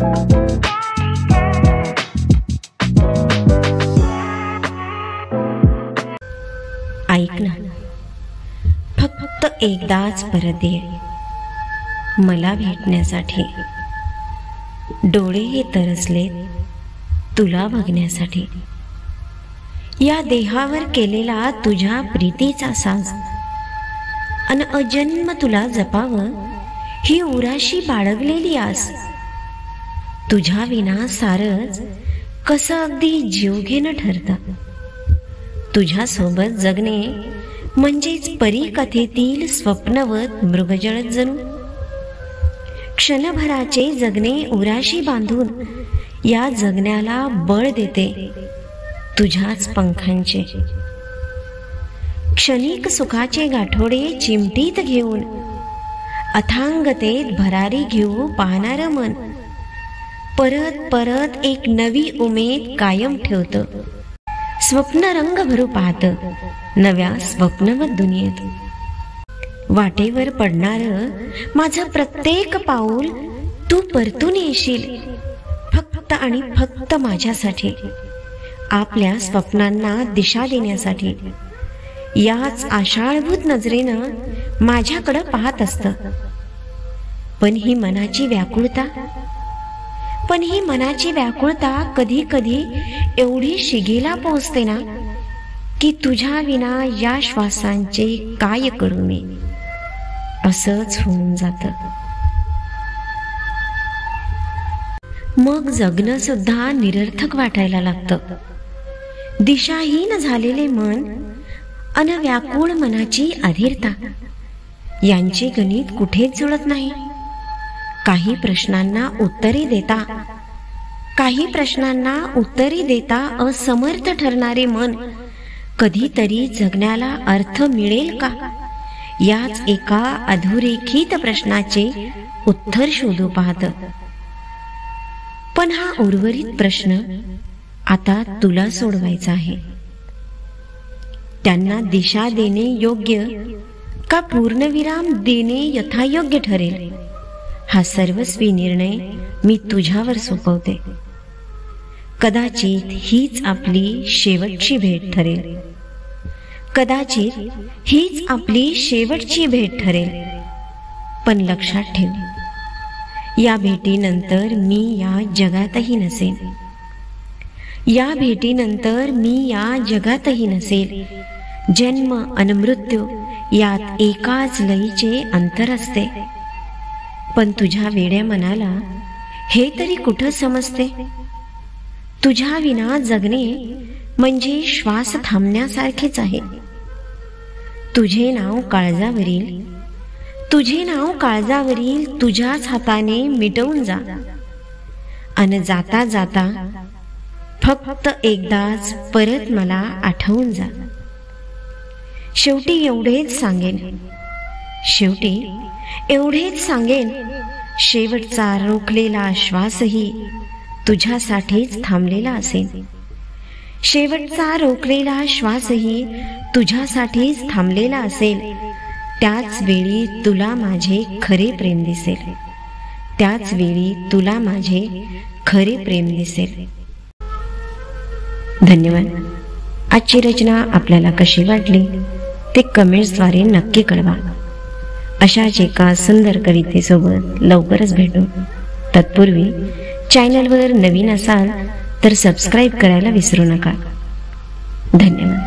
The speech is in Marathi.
ऐक ना, फक्त एकदाच परत ये मला भेटण्यासाठी. डोळे हे तरसलेत तुला बघण्यासाठी. या देहावर केलेला तुझ्या प्रीतीचा साज अन अजन्म तुला जपावं ही उराशी बाळगलेली आस. तुझ्या विना सारच कसं अगदी जीवघेणं ठरतं. तुझ्या सोबत जगणे म्हणजेच परीकथेतील स्वप्नवत मृगजळ जणू. क्षणभराचे जगणे उराशी बांधून या जगण्याला बळ देते तुझ्याच पंखांचे. क्षणिक सुखाचे गाठोडे चिमटीत घेऊन अथांगतेत भरारी घेऊ पाहणार मन परत परत एक नवी उमेद कायम ठेवतं. स्वप्न रंग भरू पाहत नव्या स्वप्नवत दुनियेत. वाटेवर पडणार माझं प्रत्येक पाऊल तू परतून येशील फक्त आणि फक्त माझ्यासाठी. आपल्या स्वप्नांना दिशा देण्यासाठी. याच आशाळभूत नजरेनं माझ्याकडं पाहत असतं. पण ही मनाची व्याकुळता कधी कधी एवढी शिगेला पोहोचते ना की तुझ्या विना या श्वासांचे काय करू मी असंच होऊन जातं. मग जगणं सुद्धा निरर्थक वाटायला लागतं. दिशाहीन झालेले मन अन व्याकुळ मनाची अधीरता यांचे गणित कुठेच जुळत नाही. काही प्रश्नांना उत्तरे देता असमर्थ ठरणारे मन कधीतरी जगण्याला अर्थ मिळेल का याच एका अधोरेखित प्रश्नाचे उत्तर शोधू पाहत. पण हा उर्वरित प्रश्न आता तुला सोडवायचा आहे. त्यांना दिशा देणे योग्य का पूर्णविराम देणे यथायोग्य ठरेल हा सर्वस्वी निर्णय मी तुझ्यावर सोपवते. कदाचित हीच आपली शेवटची भेट ठरेल. पण लक्षात ठेव, या भेटीनंतर मी या जगातही नसेल. जन्म आणि मृत्यू यात एकाच लयीचे अंतर असते. पण तुझ्या वेड्या मनाला हे तरी कुठं समजते. तुझ्या विना जगणे म्हणजे श्वास थांबण्यासारखेच आहे. तुझे नाव काळजावरील तुझ्याच हाताने मिटवून जा. अन जाता जाता फक्त एकदाच परत मला आठवून जा. शेवटी एवढेच सांगेन शेवटचा रोखलेला श्वासही तुझ्यासाठीच थांबलेला असेल. त्याच वेळी तुला माझे खरे प्रेम दिसेल. धन्यवाद. आजची रचना आपल्याला कशी वाटली ते कमेंट्सद्वारे नक्की कळवा. अशाच एका सुंदर कवितेसोबत लवकरच भेटू. तत्पूर्वी चॅनलवर नवीन असाल तर सबस्क्राईब करायला विसरू नका. धन्यवाद.